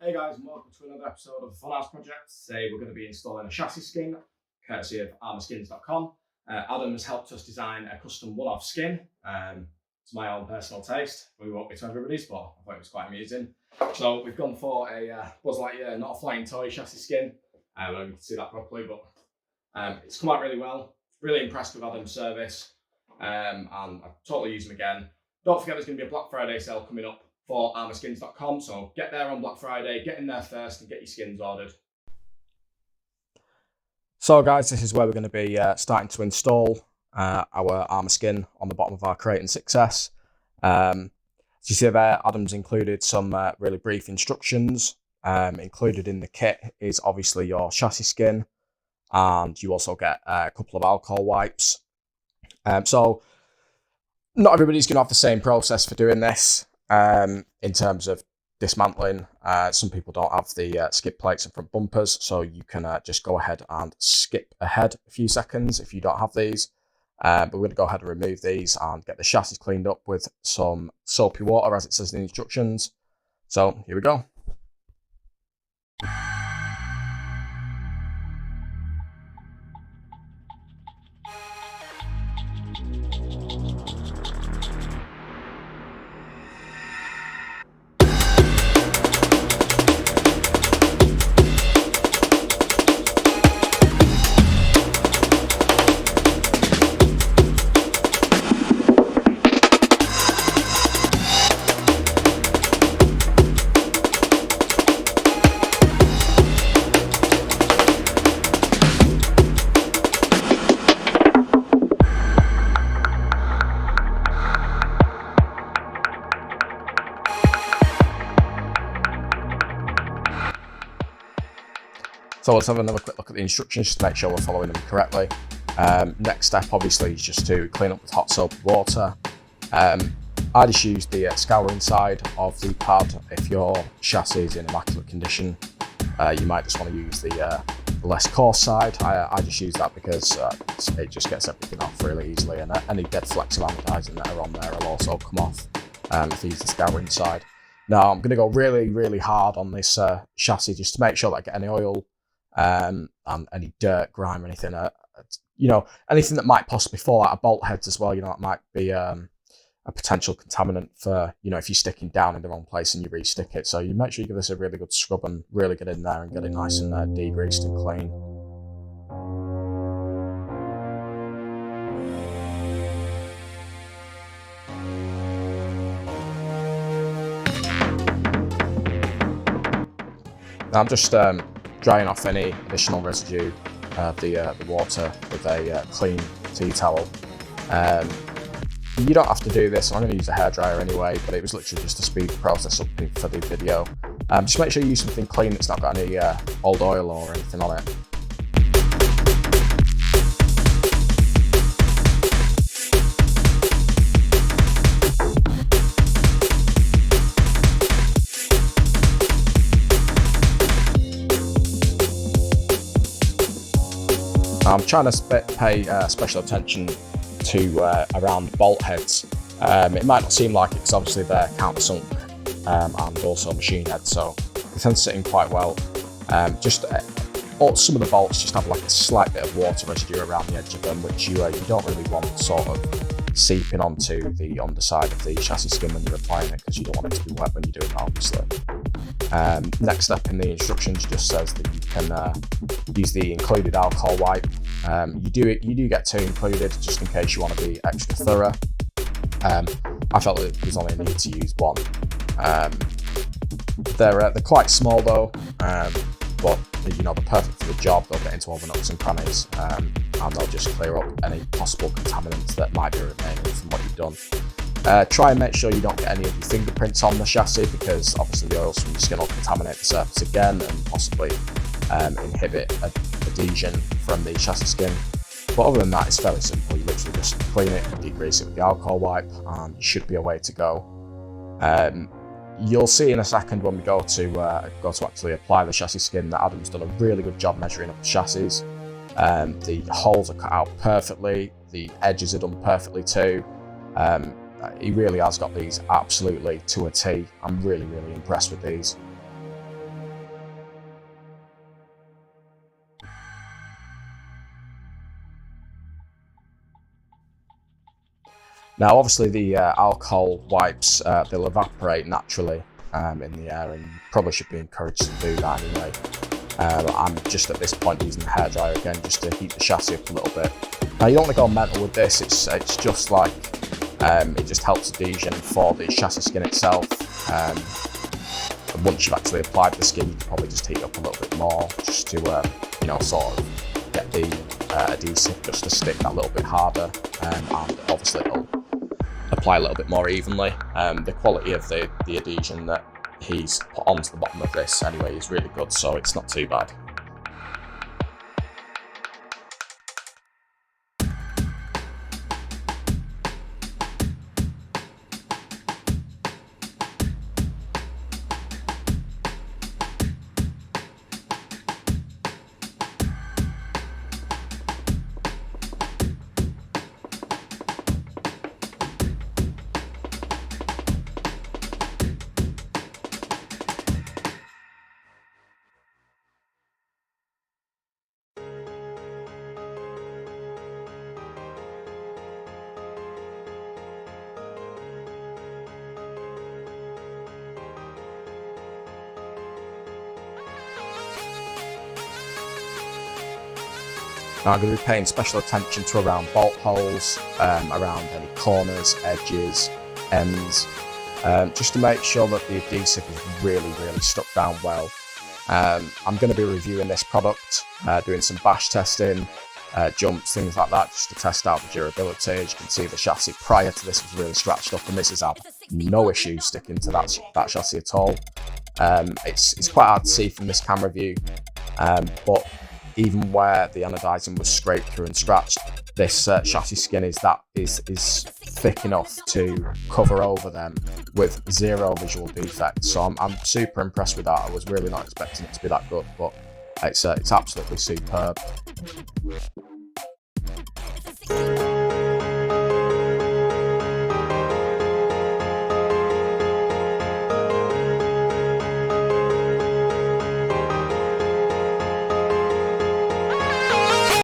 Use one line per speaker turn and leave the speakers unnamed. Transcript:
Hey guys, and welcome to another episode of the Funhouse Project. Today we're going to be installing a chassis skin, courtesy of arrmaskinz.com. Adam has helped us design a custom one-off skin. It's my own personal taste. We won't be to everybody's, but I thought it was quite amusing. So we've gone for a Buzz Lightyear, not a flying toy chassis skin. I don't know if you can see that properly, but it's come out really well. Really impressed with Adam's service, and I totally use them again. Don't forget there's going to be a Black Friday sale coming up for arrmaskinz.com, so get there on Black Friday, get in there first and get your skins ordered. So guys, this is where we're going to be starting to install our armor skin on the bottom of our Kraton 6S. As you see there, Adam's included some really brief instructions. Included in the kit is obviously your chassis skin, and you also get a couple of alcohol wipes. So not everybody's going to have the same process for doing this. In terms of dismantling, some people don't have the skip plates and front bumpers, so you can just go ahead and skip ahead a few seconds if you don't have these. But we're going to go ahead and remove these and get the chassis cleaned up with some soapy water, as it says in the instructions. So here we go. So let's have another quick look at the instructions just to make sure we're following them correctly. Next step obviously is just to clean up with hot soapy water. I just use the scouring side of the pad. If your chassis is in immaculate condition, you might just want to use the less coarse side. I just use that because it just gets everything off really easily, and any dead flecks of anodizing that are on there will also come off if you use the scouring side. Now I'm going to go really hard on this chassis just to make sure that I get any oil and any dirt, grime, or anything, anything that might possibly fall out of bolt heads as well. It might be a potential contaminant for, if you're sticking down in the wrong place and you re-stick it. So you make sure you give this a really good scrub and really get in there and get it nice and degreased and clean. Now I'm just drying off any additional residue of the water with a clean tea towel. You don't have to do this. I'm going to use a hairdryer anyway, but it was literally just to speed the process up for the video. Just make sure you use something clean that's not got any old oil or anything on it. I'm trying to pay special attention to around bolt heads. It might not seem like it because obviously they're countersunk and also machine heads, so they tend to sit in quite well. Some of the bolts just have like a slight bit of water residue around the edge of them, which you don't really want sort of seeping onto the underside of the chassis skin when you're applying it, because you don't want it to be wet when you're doing that, obviously. Next step in the instructions just says that you can use the included alcohol wipe. You do get two included just in case you want to be extra thorough. I felt that there's only a need to use one. They're quite small though, but they're perfect for the job. They'll get into all the nooks and crannies, and they'll just clear up any possible contaminants that might be remaining from what you've done. Try and make sure you don't get any of your fingerprints on the chassis, because obviously the oils from your skin will contaminate the surface again and possibly inhibit adhesion from the chassis skin. But other than that, it's fairly simple. You literally just clean it and degrease it with the alcohol wipe, and you should be away to go. You'll see in a second when we go to actually apply the chassis skin that Adam's done a really good job measuring up the chassis. The holes are cut out perfectly, the edges are done perfectly too. He really has got these absolutely to a T. I'm really impressed with these. Now, obviously, the alcohol wipes they'll evaporate naturally in the air, and you probably should be encouraged to do that anyway. I'm just at this point using the hairdryer again just to heat the chassis up a little bit. Now, you don't want to go mental with this. It's just like it just helps adhesion for the chassis skin itself. And once you've actually applied the skin, you can probably just heat it up a little bit more just to sort of get the adhesive just to stick that little bit harder, and obviously it'll apply a little bit more evenly. The quality of the adhesion that he's put onto the bottom of this anyway is really good, so it's not too bad. Now, I'm going to be paying special attention to around bolt holes, around any corners, edges, ends, just to make sure that the adhesive is really stuck down well. I'm going to be reviewing this product, doing some bash testing, jumps, things like that, just to test out the durability. As you can see, the chassis prior to this was really scratched up, and this has had no issues sticking to that chassis at all. It's quite hard to see from this camera view, but even where the anodizing was scraped through and scratched, this chassis skin is thick enough to cover over them with zero visual defects. So I'm super impressed with that. I was really not expecting it to be that good, but it's absolutely superb.